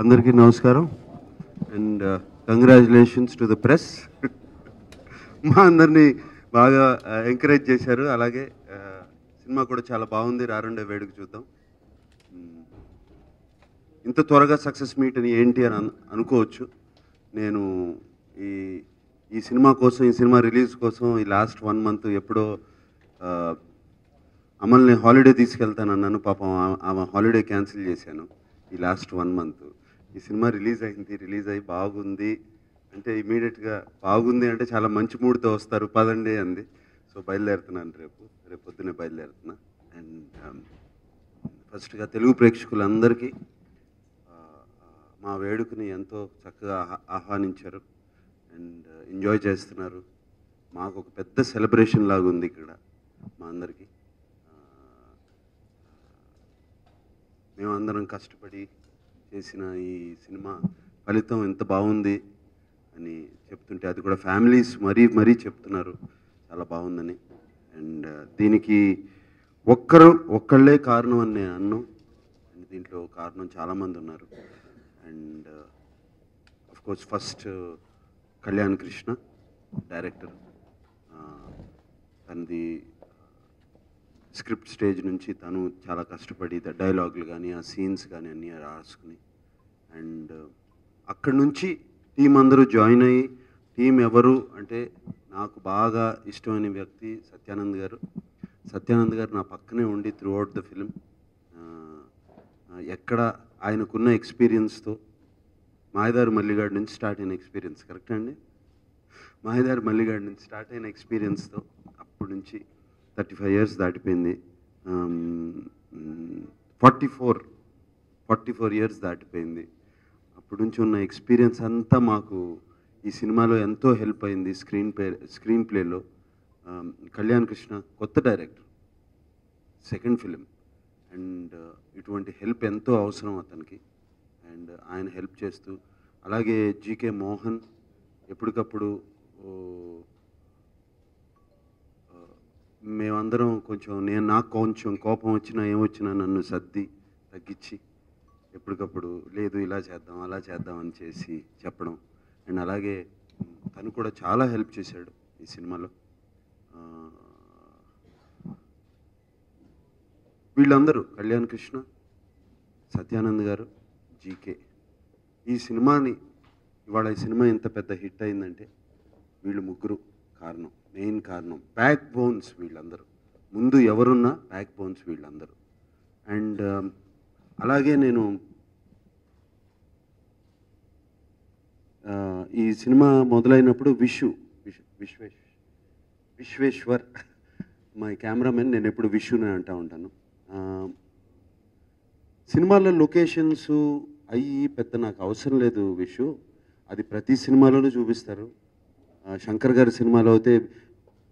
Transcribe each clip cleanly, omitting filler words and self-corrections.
అందరికీ నమస్కారం and congratulations to the press. మా అందరినీ బాగా ఎంకరేజ్ చేశారు. అలాగే సినిమా కూడా చాలా బాగుంది. రారండే వేడుక చూద్దాం. మ్, ఇంత త్వరగా సక్సెస్ మీట్ అని ఏంటి అని అనుకోవచ్చు. నేను ఈ ఈ సినిమా కోసం, ఈ సినిమా రిలీజ్ కోసం ఈ లాస్ట్ 1 మంత్ ఎప్పుడో ఆ, అమల్ని హాలిడే తీసుకెళ్తానన్నాను. పాపం ఆమె హాలిడే క్యాన్సిల్ చేశాను. ఈ లాస్ట్ 1 మంత్ ఈ సినిమా రిలీజ్ అయింది. రిలీజ్ అయ్యి బాగుంది అంటే ఇమీడియట్గా బాగుంది అంటే చాలా మంచి మూడ్తో వస్తారు, పదండి అంది. సో బయలుదేరుతున్నాను, రేపు పొద్దున్నే బయలుదేరుతున్నా. అండ్ ఫస్ట్గా తెలుగు ప్రేక్షకులందరికీ ఆ, ఆ, మా వేడుకని ఎంతో చక్కగా ఆహ్వానించారు అండ్ ఎంజాయ్ చేస్తున్నారు. మాకు ఒక పెద్ద సెలబ్రేషన్ లాగా ఉంది ఇక్కడ మా అందరికీ. మేమందరం కష్టపడి చేసిన ఈ సినిమా ఫలితం ఎంత బాగుంది అని చెప్తుంటే, అది కూడా ఫ్యామిలీస్ మరీ మరీ చెప్తున్నారు చాలా బాగుందని. అండ్ దీనికి ఒక్కళ్ళే కారణం అని నేను అన్ను. అండ్ దీంట్లో కారణం చాలామంది ఉన్నారు. And course first Kalyan Krishna director. తనది స్క్రిప్ట్ స్టేజ్ నుంచి తను చాలా కష్టపడి డైలాగులు కానీ ఆ సీన్స్ కానీ అన్నీ రాసుకుని, అండ్ అక్కడి నుంచి టీం అందరూ జాయిన్ అయ్యి, టీం ఎవరు అంటే నాకు బాగా ఇష్టమైన వ్యక్తి సత్యానంద్ గారు. సత్యానంద్ గారు నా పక్కనే ఉండి త్రూ అవుట్ ద ఫిలిం, ఎక్కడ ఆయనకున్న ఎక్స్పీరియన్స్తో, మాయదారు మల్లిగాడి నుంచి స్టార్ట్ అయిన ఎక్స్పీరియన్స్, కరెక్ట్ అండి, మాయదారు మల్లిగాడి నుంచి స్టార్ట్ అయిన ఎక్స్పీరియన్స్తో అప్పటి నుంచి 35 years దాటిపోయింది. 44 years దాటిపోయింది. అప్పటి నుంచి ఉన్న ఎక్స్పీరియన్స్ అంతా మాకు ఈ సినిమాలో ఎంతో హెల్ప్ అయింది. స్క్రీన్ ప్లేలో కళ్యాణ్ కృష్ణ కొత్త డైరెక్టర్, సెకండ్ ఫిలిం, అండ్ ఇటువంటి హెల్ప్ ఎంతో అవసరం అతనికి. అండ్ ఆయన హెల్ప్ చేస్తూ, అలాగే జీకే మోహన్ ఎప్పటికప్పుడు మేమందరం కొంచెం నాకు కొంచెం కోపం వచ్చినా ఏమొచ్చినా నన్ను సర్ది తగ్గించి ఎప్పటికప్పుడు లేదు ఇలా చేద్దాం అలా చేద్దాం అని చేసి చెప్పడం. అండ్ అలాగే తను కూడా చాలా హెల్ప్ చేశాడు ఈ సినిమాలో. వీళ్ళందరూ కళ్యాణ్ కృష్ణ, సత్యానంద్ గారు, జీకే, ఈ సినిమాని ఇవాళ ఈ సినిమా ఇంత పెద్ద హిట్ అయిందంటే వీళ్ళు ముగ్గురు కారణం, మెయిన్ కారణం, బ్యాక్ బోన్స్ వీళ్ళందరూ. ముందు ఎవరున్నా బ్యాక్ బోన్స్ వీళ్ళందరూ. అండ్ అలాగే నేను ఈ సినిమా మొదలైనప్పుడు విశ్వేశ్వర్ మా కెమెరామెన్, నేను ఎప్పుడు విష్ణుని అంటూ ఉంటాను. సినిమాలో లొకేషన్స్ అయ్యి పెద్ద నాకు అవసరం లేదు విషు, అది ప్రతి సినిమాలోనూ చూపిస్తారు. శంకర్ గారి సినిమాలో అయితే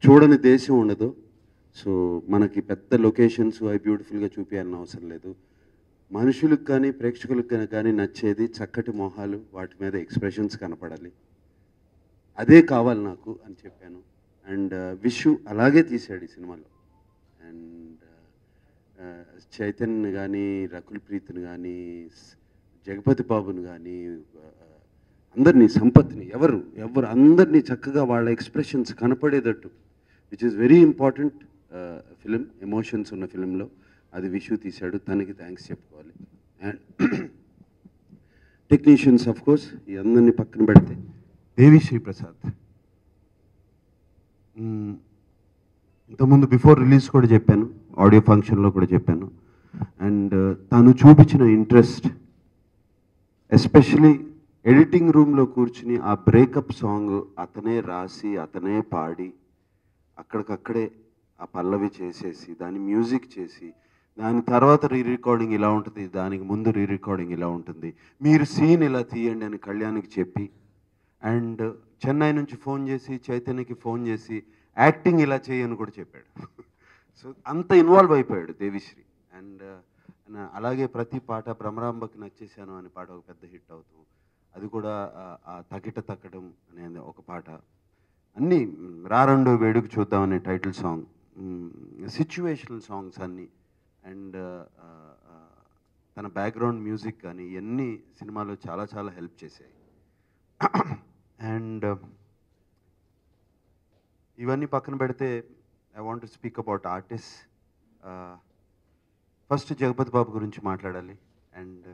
చూడని దేశం ఉండదు. సో మనకి పెద్ద లొకేషన్స్ అవి బ్యూటిఫుల్గా చూపించాలని అవసరం లేదు. మనుషులకు కానీ ప్రేక్షకులకు కానీ నచ్చేది చక్కటి మొహాలు, వాటి మీద ఎక్స్ప్రెషన్స్ కనపడాలి, అదే కావాలి నాకు అని చెప్పాను. అండ్ విషు అలాగే తీశాడు ఈ సినిమాలో. అండ్ చైతన్యని కానీ, రకుల్ ప్రీత్ని కానీ, జగపతి బాబుని కానీ, అందరినీ, సంపత్ని, ఎవరు అందరినీ చక్కగా వాళ్ళ ఎక్స్ప్రెషన్స్ కనపడేటట్టు, which is very important film, emotions ఉన్న ఫిలింలో అది విషు తీశాడు. తనకి థ్యాంక్స్ చెప్పుకోవాలి. అండ్ టెక్నీషియన్స్ ఆఫ్ కోర్స్ ఈ అందరినీ పక్కన పెడితే దేవిశ్రీ ప్రసాద్, ఇంతకుముందు బిఫోర్ రిలీజ్ కూడా చెప్పాను, ఆడియో ఫంక్షన్లో కూడా చెప్పాను. అండ్ తను చూపించిన ఇంట్రెస్ట్, ఎస్పెషలీ ఎడిటింగ్ రూమ్లో కూర్చుని ఆ బ్రేకప్ సాంగ్ అతనే రాసి అతనే పాడి అక్కడికక్కడే ఆ పల్లవి చేసేసి దాన్ని మ్యూజిక్ చేసి, దాని తర్వాత రికార్డింగ్ ఇలా ఉంటుంది, దానికి ముందు రికార్డింగ్ ఇలా ఉంటుంది, మీరు సీన్ ఇలా తీయండి అని కళ్యాణ్కి చెప్పి, అండ్ చెన్నై నుంచి ఫోన్ చేసి చైతన్యకి ఫోన్ చేసి యాక్టింగ్ ఇలా చేయని కూడా చెప్పాడు. సో అంత ఇన్వాల్వ్ అయిపోయాడు దేవిశ్రీ. అండ్ అలాగే ప్రతి పాట, భ్రమరాంబకి నచ్చేసాను అనే పాట ఒక పెద్ద హిట్ అవుతాం, అది కూడా ఆ తకిట తక్కడం అనేది ఒక పాట, అన్నీ రారండో వేడుక చూద్దాం అనే టైటిల్ సాంగ్, సిచ్యువేషనల్ సాంగ్స్ అన్నీ. అండ్ తన బ్యాక్గ్రౌండ్ మ్యూజిక్ కానీ ఇవన్నీ సినిమాలో చాలా చాలా హెల్ప్ చేశాయి. అండ్ ఇవన్నీ పక్కన పెడితే I want to speak about artist. First Jagapathi Babu గురించి మాట్లాడాలి. అండ్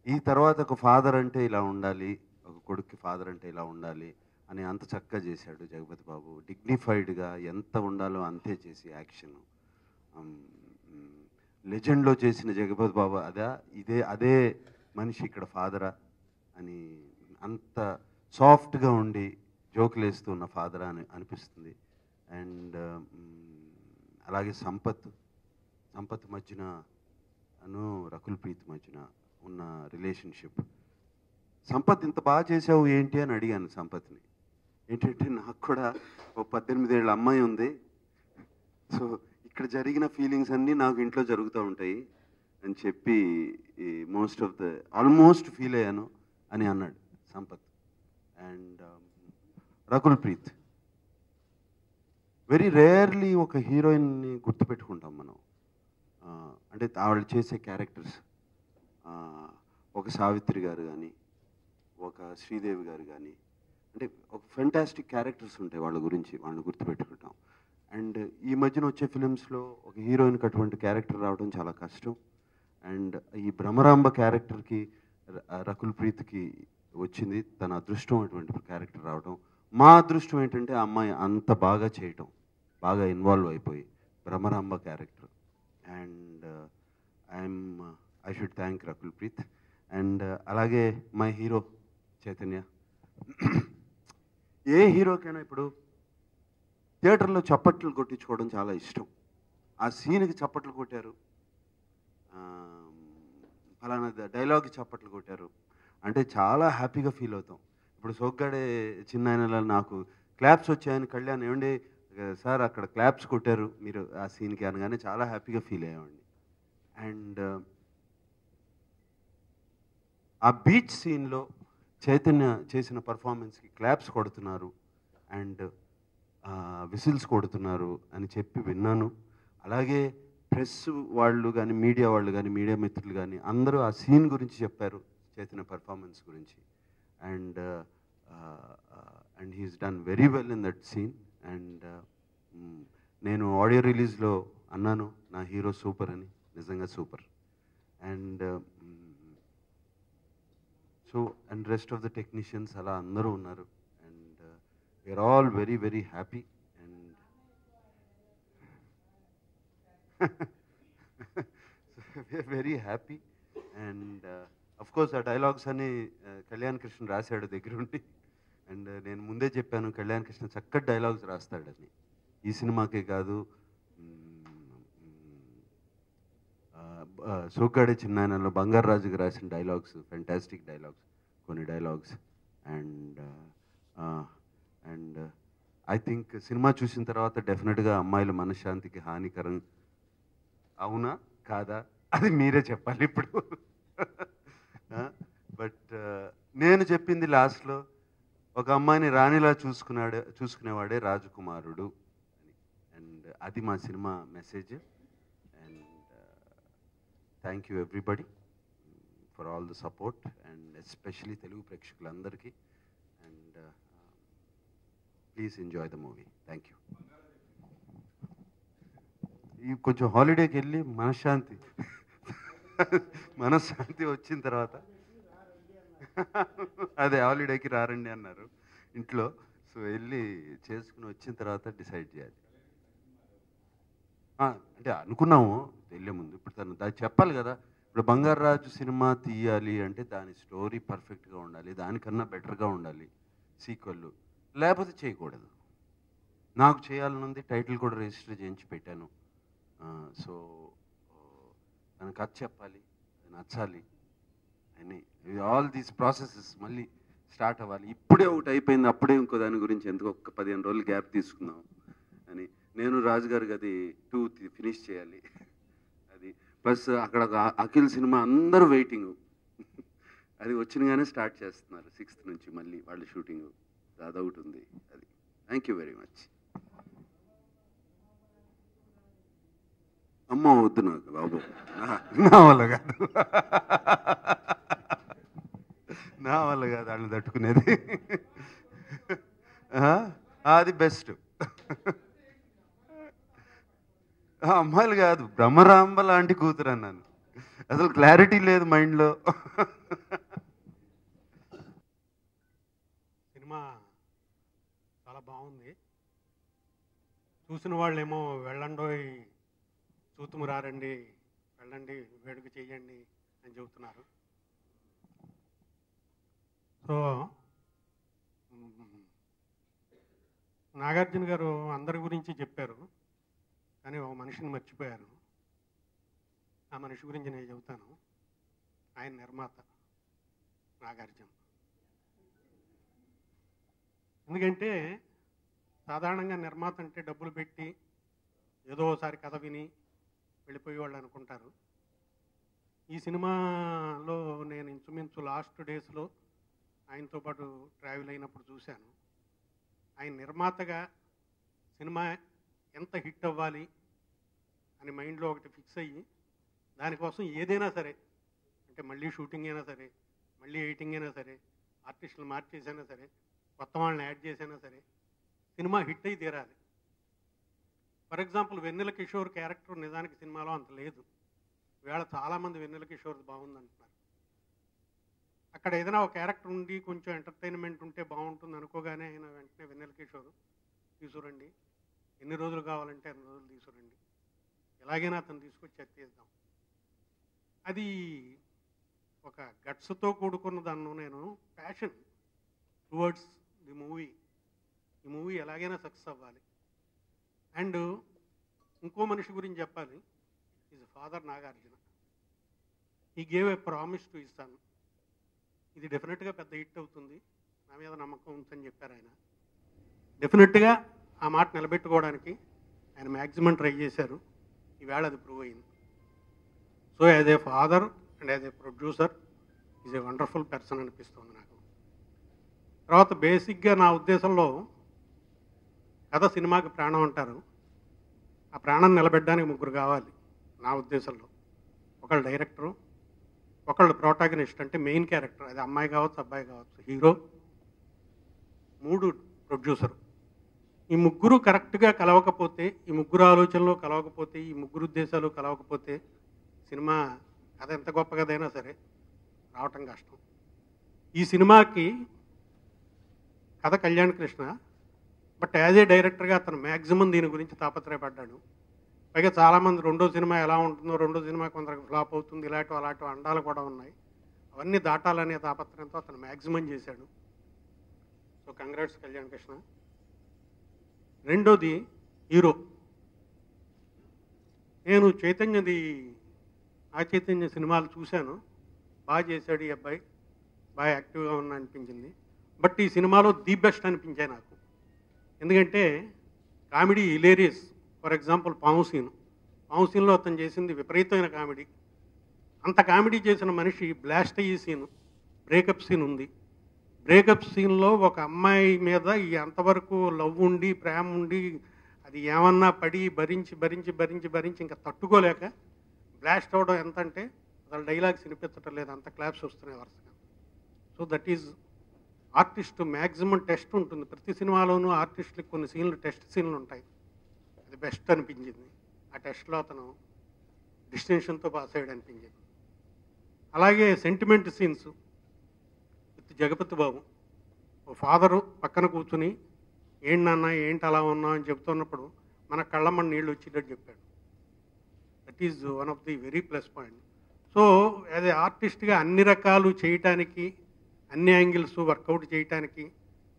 ఈ తర్వాత ఒక ఫాదర్ అంటే ఇలా ఉండాలి, ఒక కొడుక్కి ఫాదర్ అంటే ఇలా ఉండాలి అని అంత చక్కగా చేశాడు జగపతి బాబు. డిగ్నిఫైడ్గా ఎంత ఉండాలో అంతే చేసి యాక్షన్. లెజెండ్లో చేసిన జగపతి బాబు అదే మనిషి ఇక్కడ ఫాదరా అని అంత సాఫ్ట్గా ఉండి జోకులు వేస్తూ ఉన్న ఫాదరా అని అనిపిస్తుంది. అండ్ అలాగే సంపత్ మధ్యన రకుల్ ప్రీత్ మధ్యన ఉన్న రిలేషన్షిప్. సంపత్ ఇంత బాగా చేసావు ఏంటి అని అడిగాను సంపత్ని. ఏంటంటే నాకు కూడా ఒక 18 ఏళ్ళ అమ్మాయి ఉంది, సో ఇక్కడ జరిగిన ఫీలింగ్స్ అన్నీ నాకు ఇంట్లో జరుగుతూ ఉంటాయి అని చెప్పి ఆల్మోస్ట్ ఫీల్ అయ్యాను అని అన్నాడు Sampath. And Rakul Preet very rarely ఒక హీరోయిన్ని గుర్తుపెట్టుకుంటాం మనం. అంటే వాళ్ళు చేసే క్యారెక్టర్స్, ఒక సావిత్రి గారు కానీ, ఒక శ్రీదేవి గారు కానీ, అంటే ఒక ఫెంటాస్టిక్ క్యారెక్టర్స్ ఉంటాయి వాళ్ళ గురించి, వాళ్ళని గుర్తుపెట్టుకుంటాం. అండ్ ఈ మధ్యన వచ్చే ఫిలిమ్స్లో ఒక హీరోయిన్కి అటువంటి క్యారెక్టర్ రావడం చాలా కష్టం. అండ్ ఈ భ్రమరాంబ క్యారెక్టర్కి రకుల్ ప్రీత్కి వచ్చింది, తన అదృష్టం అటువంటి క్యారెక్టర్ రావడం. మా అదృష్టం ఏంటంటే ఆ అమ్మాయి అంత బాగా చేయటం, బాగా ఇన్వాల్వ్ అయిపోయి Bhramaramba character. And I should thank Rakul Preet. And అలాగే మై హీరో చైతన్య. ఏ హీరోకైనా ఇప్పుడు థియేటర్లో చప్పట్లు కొట్టించుకోవడం చాలా ఇష్టం. ఆ సీన్కి చప్పట్లు కొట్టారు, ఫలానా డైలాగ్కి చప్పట్లు కొట్టారు అంటే చాలా హ్యాపీగా ఫీల్ అవుతాం. ఇప్పుడు సోగ్గాడే చిన్నాయనలో నాకు క్లాప్స్ వచ్చాయని కళ్యాణ్ ఏమండి సార్ అక్కడ క్లాప్స్ కొట్టారు మీరు ఆ సీన్కి అనగానే చాలా హ్యాపీగా ఫీల్ అయ్యామండి. అండ్ ఆ బీచ్ సీన్లో చైతన్య చేసిన పర్ఫార్మెన్స్కి క్లాప్స్ కొడుతున్నారు అండ్ విసిల్స్ కొడుతున్నారు అని చెప్పి విన్నాను. అలాగే ప్రెస్ వాళ్ళు కానీ, మీడియా వాళ్ళు కానీ, మీడియా మిత్రులు కానీ అందరూ ఆ సీన్ గురించి చెప్పారు, చైతన్య పర్ఫార్మెన్స్ గురించి. And he's done very well in that scene. And నేను ఆడియో రిలీజ్లో అన్నాను నా హీరో సూపర్ అని, నిజంగా super. And and rest of the technicians అలా అందరూ ఉన్నారు. And we're all very very happy. And very happy. And of course ఆ డైలాగ్స్ అని కళ్యాణ్ కృష్ణ రాశాడు దగ్గరుండి. అండ్ నేను ముందే చెప్పాను కళ్యాణ్ కృష్ణ చక్కటి డైలాగ్స్ రాస్తాడని, ఈ సినిమాకే కాదు సోగ్గాడే చిన్నాయనలో బంగారాజుకి రాసిన డైలాగ్స్ ఫెంటాస్టిక్ డైలాగ్స్, కొన్ని dialogues. And I think cinema చూసిన తర్వాత డెఫినెట్గా అమ్మాయిల మనశ్శాంతికి హానికరం అవునా కాదా అది మీరే చెప్పాలి ఇప్పుడు. బట్ నేను చెప్పింది లాస్ట్లో ఒక అమ్మాయిని రాణిలా చూసుకునేవాడే రాజకుమారుడు అని. అండ్ అది మా cinema message. And thank you everybody for all the support and especially Telugu ప్రేక్షకులందరికీ. And please enjoy the movie. Thank you. ఈ కొంచెం హాలిడేకి వెళ్ళి మనశ్శాంతి వచ్చిన తర్వాత అదే హాలిడేకి రారండి అన్నారు ఇంట్లో, సో వెళ్ళి చేసుకుని వచ్చిన తర్వాత డిసైడ్ చేయాలి. అంటే అనుకున్నాము వెళ్ళే ముందు, ఇప్పుడు దాన్ని చెప్పాలి కదా. ఇప్పుడు బంగారాజు సినిమా తీయాలి అంటే దాని స్టోరీ పర్ఫెక్ట్గా ఉండాలి, దానికన్నా బెటర్గా ఉండాలి సీక్వెల్, లేకపోతే చేయకూడదు. నాకు చేయాలనుంది, టైటిల్ కూడా రిజిస్టర్ చేయించి పెట్టాను. సో దాని కథ చెప్పాలి, నచ్చాలి అని ఆల్ దీస్ ప్రాసెసెస్ మళ్ళీ స్టార్ట్ అవ్వాలి. ఇప్పుడే ఒకటి అయిపోయింది, అప్పుడే ఇంకో దాని గురించి ఎందుకు ఒక 15 రోజులు గ్యాప్ తీసుకుందాం అని. నేను రాజుగారికి అది 2 ఫినిష్ చేయాలి అది, ప్లస్ అక్కడ అఖిల్ సినిమా అందరూ వెయిటింగ్, అది వచ్చినగానే స్టార్ట్ చేస్తున్నారు 6th నుంచి మళ్ళీ వాళ్ళు షూటింగ్, అదొకటి ఉంది అది. Thank you very much. అమ్మ వద్దు నాకు బాబు, నా వల్ల కాదు, నా వల్ల కాదు వాళ్ళు తట్టుకునేది. అది బెస్ట్. అమ్మాయిలు కాదు, బ్రహ్మరాంబ లాంటి కూతురు అన్నాను. అసలు క్లారిటీ లేదు మైండ్లో. సినిమా చాలా బాగుంది. చూసిన వాళ్ళేమో వెళ్ళండోయ్, చూతుము రారండి, వెళ్ళండి వేడుక చెయ్యండి అని చెబుతున్నారు. సో నాగార్జున గారు అందరి గురించి చెప్పారు, కానీ ఒక మనిషిని మర్చిపోయారు. ఆ మనిషి గురించి నేను చెబుతాను. ఆయన నిర్మాత నాగార్జున. ఎందుకంటే సాధారణంగా నిర్మాత అంటే డబ్బులు పెట్టి ఏదో ఒకసారి కథ విని వెళ్ళిపోయేవాళ్ళు అనుకుంటారు. ఈ సినిమాలో నేను ఇంచుమించు లాస్ట్ డేస్లో ఆయనతో పాటు ట్రావెల్ అయినప్పుడు చూశాను. ఆయన నిర్మాతగా సినిమా ఎంత హిట్ అవ్వాలి అని మైండ్లో ఒకటి ఫిక్స్ అయ్యి దానికోసం ఏదైనా సరే, అంటే మళ్ళీ షూటింగ్ అయినా సరే, మళ్ళీ ఎడిటింగ్ అయినా సరే, ఆర్టిస్టులు మార్చేసైనా సరే, కొత్త వాళ్ళని యాడ్ చేసైనా సరే సినిమా హిట్ అయి తీరాలి. For example Vennela Kishore character నిజానికి సినిమాలో అంత లేదు. ఈవేళ చాలామంది వెన్నెల కిషోర్ బాగుందంటున్నారు. అక్కడ ఏదైనా ఒక క్యారెక్టర్ ఉండి కొంచెం ఎంటర్టైన్మెంట్ ఉంటే బాగుంటుంది అనుకోగానే ఆయన వెంటనే వెన్నెల కిషోర్ తీసుకురండి, ఎన్ని రోజులు కావాలంటే అన్ని రోజులు తీసుకురండి, ఎలాగైనా అతను తీసుకొచ్చి తీద్దాం. అది ఒక గట్స్తో కూడుకున్న దాన్ని నేను ప్యాషన్ టువర్డ్స్ ది మూవీ. ఈ మూవీ ఎలాగైనా సక్సెస్ అవ్వాలి. అండ్ ఇంకో మనిషి గురించి చెప్పాలి. Is father Nagarjuna. He gave a promise to his son. ఇది డెఫినెట్గా పెద్ద హిట్ అవుతుంది, నా మీద నమ్మకం ఉందని చెప్పారు ఆయన. డెఫినెట్గా ఆ మాట నిలబెట్టుకోవడానికి ఆయన మ్యాక్సిమం ట్రై చేశారు. ఈవేళ అది ప్రూవ్ అయింది. So as a father and as a producer is a wonderful person అనిపిస్తుంది నాకు. తర్వాత బేసిక్గా నా ఉద్దేశంలో కథ సినిమాకి ప్రాణం అంటారు. ఆ ప్రాణం నిలబెట్టడానికి ముగ్గురు కావాలి నా ఉద్దేశంలో. ఒకళ్ళు డైరెక్టరు, ఒకళ్ళు ప్రోటాగనిస్ట్ అంటే మెయిన్ క్యారెక్టర్, అది అమ్మాయి కావచ్చు అబ్బాయి కావచ్చు, హీరో, మూడు ప్రొడ్యూసరు. ఈ ముగ్గురు కరెక్ట్గా కలవకపోతే, ఈ ముగ్గురు ఆలోచనలు కలవకపోతే, ఈ ముగ్గురు ఉద్దేశాలు కలవకపోతే సినిమా కథ ఎంత గొప్ప కథైనా సరే రావటం కష్టం. ఈ సినిమాకి కథ Kalyan Krishna, but as a డైరెక్టర్గా అతను మ్యాక్సిమం దీని గురించి తాపత్రయపడ్డాడు. పైగా చాలామంది రెండో సినిమా ఎలా ఉంటుందో, రెండో సినిమా కొందరికి ఫ్లాప్ అవుతుంది, ఇలాంటివి అలాంటివి అండాలు కూడా ఉన్నాయి. అవన్నీ దాటాలనే తాపత్రయంతో అతను మ్యాక్సిమం చేశాడు. So congrats Kalyan Krishna. రెండోది హీరో. నేను చైతన్యది ఆ చైతన్య సినిమాలు చూశాను, బాగా చేశాడు ఈ అబ్బాయి, బాగా యాక్టివ్గా ఉన్న అనిపించింది. బట్ ఈ సినిమాలో ది బెస్ట్ అనిపించాయి నాకు. ఎందుకంటే కామెడీ హిలేరియస్. ఫర్ ఎగ్జాంపుల్ పాము సీన్లో అతను చేసింది విపరీతమైన కామెడీ. అంత కామెడీ చేసిన మనిషి బ్లాస్ట్ అయ్యే సీను, బ్రేకప్ సీన్ ఉంది. బ్రేకప్ సీన్లో ఒక అమ్మాయి మీద ఈ అంతవరకు లవ్ ఉండి ప్రేమ ఉండి అది ఏమన్నా పడి భరించి భరించి భరించి భరించి ఇంకా తట్టుకోలేక బ్లాస్ట్ అవ్వడం ఎంత అంటే అసలు డైలాగ్స్ వినిపించటం లేదు, అంత క్లాప్స్ వస్తున్నాయి వరుసగా. So that is artist maximum test ఉంటుంది. ప్రతి సినిమాలోనూ ఆర్టిస్టులకు కొన్ని సీన్లు టెస్ట్ సీన్లు ఉంటాయి. అది బెస్ట్ అనిపించింది. ఆ టెస్ట్లో అతను డిస్టింక్షన్తో పాస్ అయ్యాడు అనిపించింది. అలాగే sentiment scenes with Jagapathi Babu. ఓ ఫాదరు పక్కన కూర్చుని ఏంటి నాన్న ఏంటి అలా ఉన్నావు అని చెప్తున్నప్పుడు మన కళ్ళమ్మని నీళ్ళు వచ్చేటట్టు చెప్పాడు. That is one of the very plus point. So as a ఆర్టిస్ట్గా అన్ని రకాలు చేయటానికి, అన్ని యాంగిల్స్ వర్కౌట్ చేయటానికి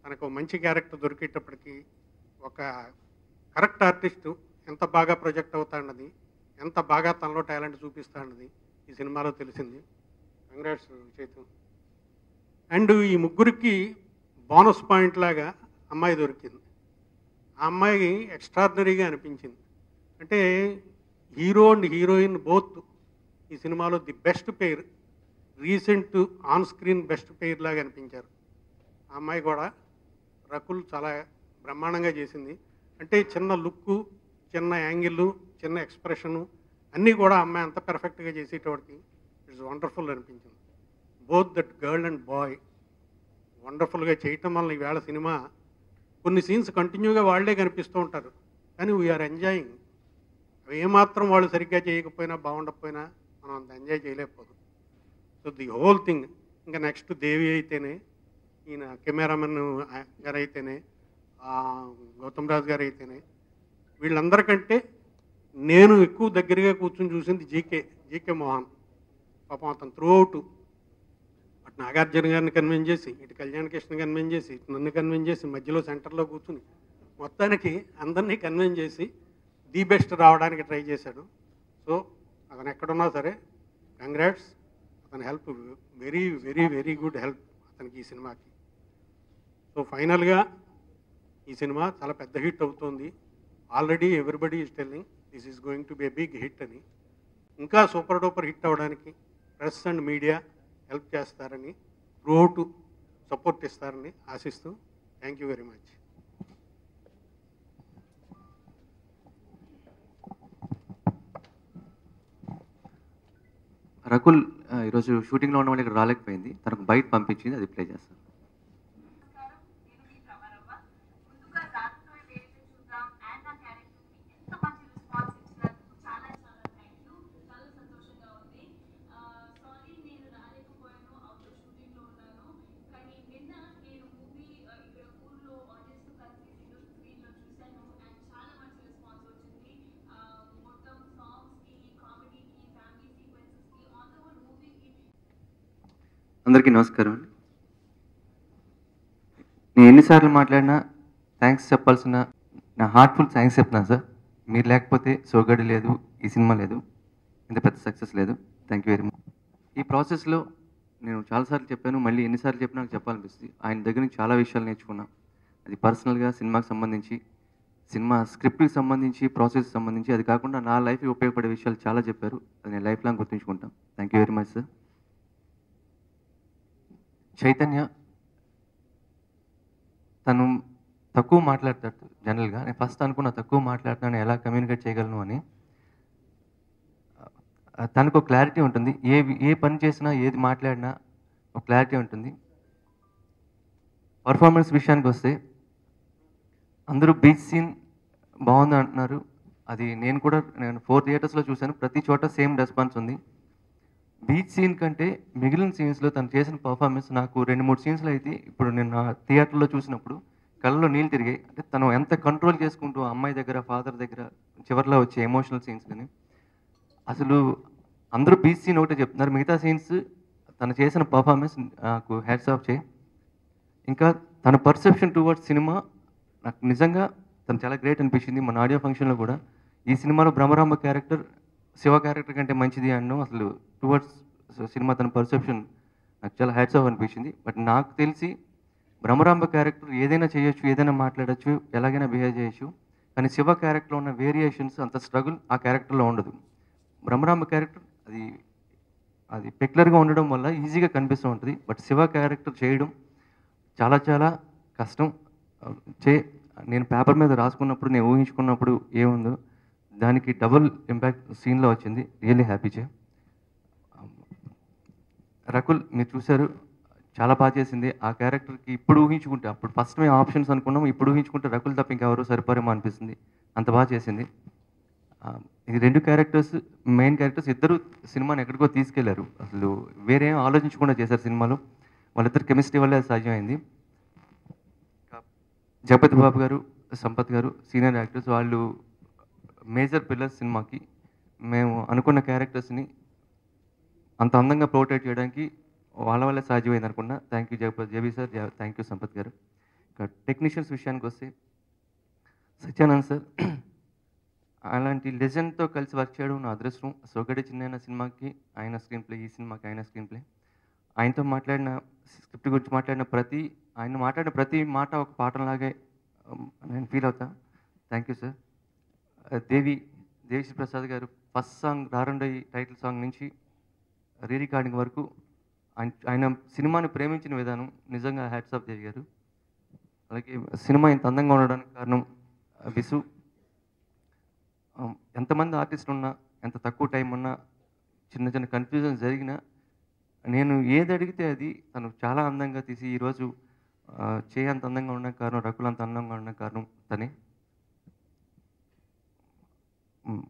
తనకు మంచి క్యారెక్టర్ దొరికేటప్పటికి ఒక కరెక్ట్ ఆర్టిస్టు ఎంత బాగా ప్రొజెక్ట్ అవుతాడన్నది, ఎంత బాగా తనలో టాలెంట్ చూపిస్తాడన్నది ఈ సినిమాలో తెలిసింది. కంగ్రాట్స్ చైతు. అండ్ ఈ ముగ్గురికి బోనస్ పాయింట్ లాగా అమ్మాయి దొరికింది. ఆ అమ్మాయి ఎక్స్ట్రాడినరీగా అనిపించింది. అంటే హీరో అండ్ హీరోయిన్ బోత్ ఈ సినిమాలో the best pair, recent on screen best pair లాగా అనిపించారు. ఆ అమ్మాయి కూడా రకుల్ చాలా బ్రహ్మాండంగా చేసింది. అంటే చిన్న లుక్కు, చిన్న యాంగిల్, చిన్న ఎక్స్ప్రెషను, అన్నీ కూడా అమ్మాయి అంత పెర్ఫెక్ట్గా చేసేటోడికి ఇట్స్ వండర్ఫుల్ అనిపించింది. Both that girl and boy వండర్ఫుల్గా చేయటం వల్ల ఈవేళ సినిమా కొన్ని సీన్స్ కంటిన్యూగా వాళ్ళే కనిపిస్తూ ఉంటారు, కానీ వీఆర్ ఎంజాయింగ్. అవి ఏమాత్రం వాళ్ళు సరిగ్గా చేయకపోయినా బాగుండకపోయినా మనం అంత ఎంజాయ్ చేయలేకపోదు. So the whole thing. ఇంకా నెక్స్ట్ దేవి అయితేనే, ఈయన కెమెరామెన్ గారు అయితేనే, గౌతమ్ రాజు గారు అయితేనే, వీళ్ళందరికంటే నేను ఎక్కువ దగ్గరగా కూర్చొని చూసింది జీకే మోహన్. పాపం అతను త్రూఅవుట్ అటు నాగార్జున గారిని కన్విన్స్ చేసి, ఇటు కళ్యాణ్ కృష్ణ కన్విన్స్ చేసి, ఇటు నన్ను కన్విన్స్ చేసి, మధ్యలో సెంటర్లో కూర్చుని మొత్తానికి అందరినీ కన్విన్స్ చేసి ది బెస్ట్ రావడానికి ట్రై చేశాడు. సో అతను ఎక్కడున్నా సరే కంగ్రాట్స్. అతని help very very very good help అతనికి ఈ సినిమాకి. సో ఫైనల్గా ఈ సినిమా చాలా పెద్ద హిట్ అవుతుంది. Already everybody is telling this is going to be a big hit అని. ఇంకా సూపర్ డూపర్ హిట్ అవ్వడానికి ప్రెస్ అండ్ మీడియా హెల్ప్ చేస్తారని, త్రూఅవుట్ సపోర్ట్ ఇస్తారని ఆశిస్తూ thank you very much. Rakul ఈరోజు షూటింగ్లో ఉన్న వాళ్ళు ఇక్కడ రాలేకపోయింది, తనకు బయట పంపించింది, అది ప్లే చేస్తాను. అందరికీ నమస్కారం అండి. నేను ఎన్నిసార్లు మాట్లాడినా థ్యాంక్స్ చెప్పాల్సిన నా హార్ట్ఫుల్ థ్యాంక్స్ చెప్తున్నాను సార్. మీరు లేకపోతే సోగడి లేదు, ఈ సినిమా లేదు, ఇంత పెద్ద సక్సెస్ లేదు. Thank you very much. ఈ ప్రాసెస్లో నేను చాలాసార్లు చెప్పాను, మళ్ళీ ఎన్నిసార్లు చెప్పినా నాకు చెప్పాలనిపిస్తుంది. ఆయన దగ్గర నుంచి చాలా విషయాలు నేర్చుకున్నాను. అది పర్సనల్గా సినిమాకి సంబంధించి, సినిమా స్క్రిప్ట్కి సంబంధించి, ప్రాసెస్కి సంబంధించి, అది కాకుండా నా లైఫ్కి ఉపయోగపడే విషయాలు చాలా చెప్పారు. అది నేను లైఫ్ లాంగ్ గుర్తుంచుకుంటాను. Thank you very much sir. Chaitanya తను తక్కువ మాట్లాడతాడు జనరల్గా. నేను ఫస్ట్ అనుకున్నా తక్కువ మాట్లాడుతున్నాను, ఎలా కమ్యూనికేట్ చేయగలను అని. తనకు క్లారిటీ ఉంటుంది, ఏ పని చేసినా ఏది మాట్లాడినా ఒక క్లారిటీ ఉంటుంది. పర్ఫార్మెన్స్ విషయానికి వస్తే అందరూ బీచ్ సీన్ బాగుంది అంటున్నారు. అది నేను 4 థియేటర్స్లో చూశాను, ప్రతి చోట సేమ్ రెస్పాన్స్ ఉంది. బీచ్ సీన్ కంటే మిగిలిన సీన్స్లో తను చేసిన పర్ఫార్మెన్స్ నాకు 2-3 సీన్స్లో అయితే ఇప్పుడు నేను థియేటర్లో చూసినప్పుడు కళ్ళలో నీళ్ళు తిరిగాయి. అంటే తను ఎంత కంట్రోల్ చేసుకుంటూ అమ్మాయి దగ్గర, ఫాదర్ దగ్గర, చివరిలో వచ్చే ఎమోషనల్ సీన్స్ కానీ, అసలు అందరూ బీచ్ సీన్ ఒకటే చెప్తున్నారు, మిగతా సీన్స్ తను చేసిన పర్ఫార్మెన్స్ నాకు హ్యాట్స్ ఆఫ్ చేయి. ఇంకా తన పర్సెప్షన్ టువర్డ్స్ సినిమా నాకు నిజంగా తను చాలా గ్రేట్ అనిపించింది. మన ఆడియో ఫంక్షన్లో కూడా ఈ సినిమాలో బ్రహ్మరాంబ క్యారెక్టర్ శివ క్యారెక్టర్ కంటే మంచిది అన్నాం. అసలు టువర్డ్స్ సినిమా తన పర్సెప్షన్ నాకు చాలా హ్యాట్స్ ఆఫ్ అనిపించింది. బట్ నాకు తెలిసి బ్రహ్మరాంబ క్యారెక్టర్ ఏదైనా చేయొచ్చు, ఏదైనా మాట్లాడచ్చు, ఎలాగైనా బిహేవ్ చేయొచ్చు. కానీ శివ క్యారెక్టర్లో ఉన్న వేరియేషన్స్, అంత స్ట్రగుల్ ఆ క్యారెక్టర్లో ఉండదు. బ్రహ్మరాంబ క్యారెక్టర్ అది పెక్యులర్గా ఉండడం వల్ల ఈజీగా కనిపిస్తూ ఉంటుంది. బట్ శివ క్యారెక్టర్ చేయడం చాలా చాలా కష్టం. నేను పేపర్ మీద రాసుకున్నప్పుడు, నేను ఊహించుకున్నప్పుడు ఏముందో దానికి డబుల్ ఇంపాక్ట్ సీన్లో వచ్చింది. రియల్లీ హ్యాపీ చే. రకుల్ మీరు చూశారు, చాలా బాగా చేసింది. ఆ క్యారెక్టర్కి ఇప్పుడు ఊహించుకుంటే, అప్పుడు ఫస్ట్ మేము ఆప్షన్స్ అనుకున్నాం, ఇప్పుడు ఊహించుకుంటే రకుల్ తప్ప ఇంకెవరు సరిపోరేమో అనిపిస్తుంది, అంత బాగా చేసింది. ఇది 2 క్యారెక్టర్స్, మెయిన్ క్యారెక్టర్స్ ఇద్దరు సినిమాని ఎక్కడికో తీసుకెళ్లారు. అసలు వేరే ఆలోచించకుండా చేశారు సినిమాలో. వాళ్ళిద్దరు కెమిస్ట్రీ వల్లే అది సాధ్యమైంది. జగపతి బాబు గారు, సంపత్ గారు సీనియర్ యాక్టర్స్, వాళ్ళు మేజర్ పిల్లర్స్ సినిమాకి. మేము అనుకున్న క్యారెక్టర్స్ని అంత అందంగా పోర్ట్రేట్ చేయడానికి వాళ్ళ వల్లే సాధ్యమైంది అనుకున్నా. Thank you JB sir, thank you Sampath గారు. ఇంకా టెక్నీషియన్స్ విషయానికి వస్తే సత్యానంద్ సార్, అలాంటి లెజెండ్తో కలిసి వర్క్ చేయడం నా అదృష్టం. సోగడి చిన్న సినిమాకి ఆయన స్క్రీన్ ప్లే, ఈ సినిమాకి ఆయన స్క్రీన్ ప్లే. ఆయనతో మాట్లాడిన స్క్రిప్ట్ గురించి ఆయన మాట్లాడిన ప్రతి మాట ఒక పాటలాగే నేను ఫీల్ అవుతా. Thank you sir. Devi Sri Prasad గారు first song Rarandoi title song నుంచి రీ రికార్డింగ్ వరకు ఆయన సినిమాని ప్రేమించిన విధానం నిజంగా హ్యాట్స్ ఆఫ్ దేవి గారు. అలాగే సినిమా ఇంత అందంగా ఉండడానికి కారణం విసు. ఎంతమంది ఆర్టిస్టులు ఉన్నా ఎంత తక్కువ టైం ఉన్నా చిన్న చిన్న కన్ఫ్యూజన్ జరిగినా నేను ఏది అడిగితే అది తను చాలా అందంగా తీసి ఈరోజు చేయి అంత అందంగా ఉన్న కారణం, రకులు అంత అందంగా ఉన్న కారణం తనే.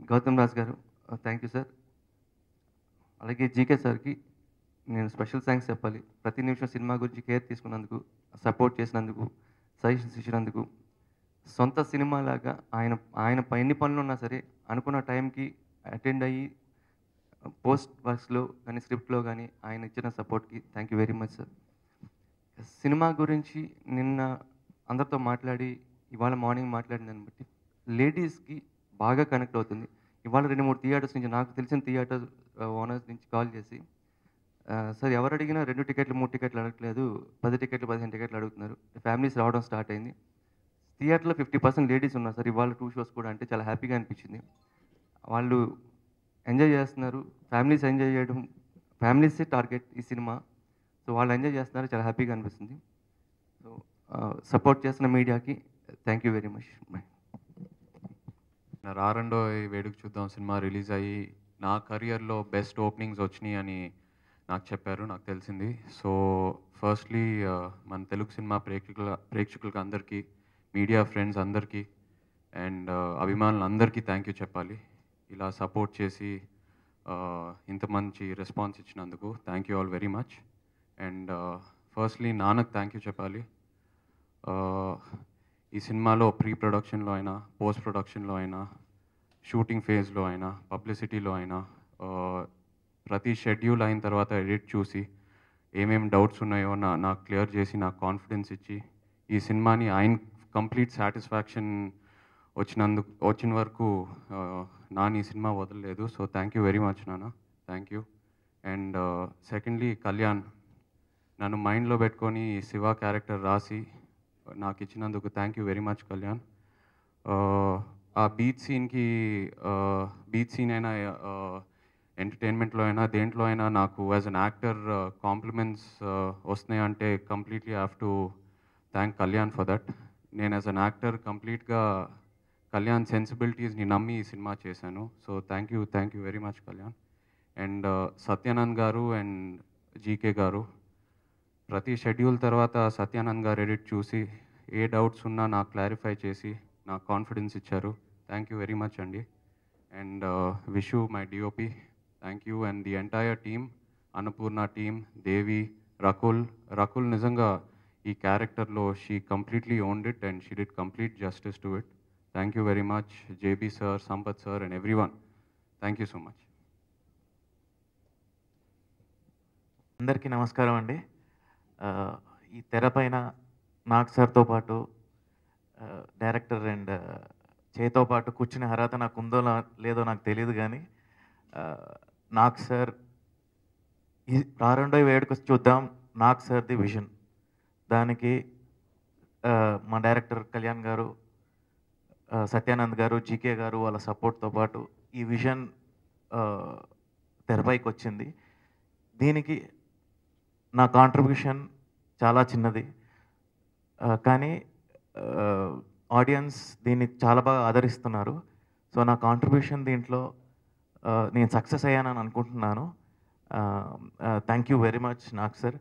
గౌతమ్ రాజ్ గారు, థ్యాంక్ యూ సార్. అలాగే జీకే సార్కి నేను స్పెషల్ థ్యాంక్స్ చెప్పాలి. ప్రతి నిమిషం సినిమా గురించి కేర్ తీసుకున్నందుకు, సపోర్ట్ చేసినందుకు, సజెషన్స్ ఇచ్చినందుకు. సొంత సినిమాలాగా ఆయన ఎన్ని పనులు ఉన్నా సరే అనుకున్న టైంకి అటెండ్ అయ్యి పోస్ట్ వర్క్స్లో కానీ స్క్రిప్ట్లో కానీ ఆయన ఇచ్చిన సపోర్ట్కి thank you very much sir. Cinema గురించి నిన్న అందరితో మాట్లాడి ఇవాళ మార్నింగ్ మాట్లాడిన దాన్ని బట్టి లేడీస్కి బాగా కనెక్ట్ అవుతుంది. ఇవాళ 2-3 థియేటర్స్ నుంచి, నాకు తెలిసిన థియేటర్ ఓనర్స్ నుంచి కాల్ చేసి, సార్ ఎవరు అడిగినా 2 టికెట్లు 3 టికెట్లు అడగట్లేదు, 10 టికెట్లు 15 టికెట్లు అడుగుతున్నారు. ఫ్యామిలీస్ రావడం స్టార్ట్ అయింది. థియేటర్లో 50% లేడీస్ ఉన్నారు సార్ ఇవాళ 2 షోస్ కూడా. అంటే చాలా హ్యాపీగా అనిపించింది. వాళ్ళు ఎంజాయ్ చేస్తున్నారు. ఫ్యామిలీస్ ఎంజాయ్ చేయడం, ఫ్యామిలీసే టార్గెట్ ఈ సినిమా. సో వాళ్ళు ఎంజాయ్ చేస్తున్నారు, చాలా హ్యాపీగా అనిపిస్తుంది. సో సపోర్ట్ చేస్తున్న మీడియాకి థ్యాంక్ యూ వెరీ మచ్. రారండో ఈ వేడుక చూద్దాం సినిమా రిలీజ్ అయ్యి నా కెరియర్లో బెస్ట్ ఓపెనింగ్స్ వచ్చినాయి అని నాకు చెప్పారు, నాకు తెలిసింది. సో ఫస్ట్లీ మన తెలుగు సినిమా ప్రేక్షకులకు అందరికీ, మీడియా ఫ్రెండ్స్ అందరికీ అండ్ అభిమానులు అందరికీ థ్యాంక్ యూ చెప్పాలి. ఇలా సపోర్ట్ చేసి ఇంత మంచి రెస్పాన్స్ ఇచ్చినందుకు thank you all very much. And firstly నాన్నకు థ్యాంక్ యూ చెప్పాలి. ఈ సినిమాలో ప్రీ ప్రొడక్షన్లో అయినా, పోస్ట్ ప్రొడక్షన్లో అయినా, షూటింగ్ ఫేజ్లో అయినా, పబ్లిసిటీలో అయినా, ప్రతి షెడ్యూల్ అయిన తర్వాత ఎడిట్ చూసి ఏమేమి డౌట్స్ ఉన్నాయో నాకు క్లియర్ చేసి నాకు కాన్ఫిడెన్స్ ఇచ్చి ఈ సినిమాని ఆయన కంప్లీట్ సాటిస్ఫాక్షన్ వచ్చిన వరకు నాన్న ఈ సినిమా వదలలేదు. So thank you very much నాన్న, thank you. And secondly Kalyan నన్ను మైండ్లో పెట్టుకొని శివ క్యారెక్టర్ రాసి నాకు ఇచ్చినందుకు thank you very much Kalyan. ఆ బీచ్ సీన్ అయినా, ఎంటర్టైన్మెంట్లో అయినా, దేంట్లో అయినా నాకు యాజ్ అన్ యాక్టర్ కాంప్లిమెంట్స్ వస్తున్నాయంటే completely have to thank Kalyan for that. నేను యాజ్ అన్ యాక్టర్ కంప్లీట్గా కళ్యాణ్ సెన్సిబిలిటీస్ని నమ్మి ఈ సినిమా చేశాను. So thank you very much Kalyan. And Satyanand garu and GK గారు, ప్రతి షెడ్యూల్ తర్వాత సత్యానంద్ గారు ఎడిట్ చూసి ఏ డౌట్స్ ఉన్నా నాకు క్లారిఫై చేసి నాకు కాన్ఫిడెన్స్ ఇచ్చారు. థ్యాంక్ యూ వెరీ మచ్ అండి. And Vishu my DOP, thank you. And the entire team, Annapurna team, Devi, Rakul నిజంగా ఈ క్యారెక్టర్లో she completely owned it and she did complete justice to it. Thank you very much JB sir, Sampath sir and everyone. Thank you so much. అందరికీ నమస్కారం అండి. ఈ తెరపైన నాగ్ సార్తో పాటు director and చేతో పాటు కూర్చునే అర్హత నాకు ఉందో లేదో నాకు తెలియదు, కానీ నాగ్ సార్ ఈ రారండో వేడుక చూద్దాం నాగ్ సార్ది విజన్. దానికి మా డైరెక్టర్ కళ్యాణ్ గారు, సత్యానంద్ గారు, జీకే గారు వాళ్ళ సపోర్ట్తో పాటు ఈ విజన్ తెరపైకి వచ్చింది. దీనికి నా కాంట్రిబ్యూషన్ చాలా చిన్నది, కానీ ఆడియన్స్ దీన్ని చాలా బాగా ఆదరిస్తున్నారు. సో నా కాంట్రిబ్యూషన్ దీంట్లో నేను సక్సెస్ అయ్యానని అనుకుంటున్నాను. Thank you very much Nag sir.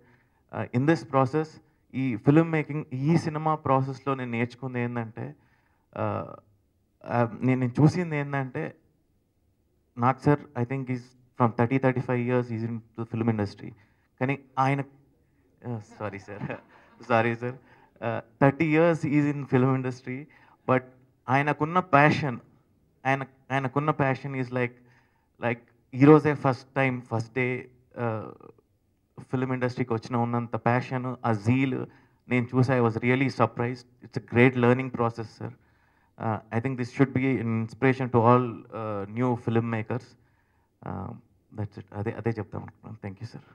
In this process, ఈ ఫిల్మ్ మేకింగ్, ఈ సినిమా ప్రాసెస్లో నేను నేర్చుకుంది ఏంటంటే, నేను చూసింది ఏంటంటే, Nag sir I think is from 30-35 years is in to film industry. కానీ ఆయన sorry sir 30 years is in film industry. But ఆయనకున్న ప్యాషన్ ఈజ్ లైక్ ఈరోజే ఫస్ట్ డే ఫిల్మ్ ఇండస్ట్రీకి ఉన్నంత ప్యాషన్, ఆ జీల్ నేను చూసి I was really surprised. It's a great learning process sir. I think this should be inspiration to all new film makers. That's it. అదే చెప్తాం అనుకుంటున్నాను. Thank you sir.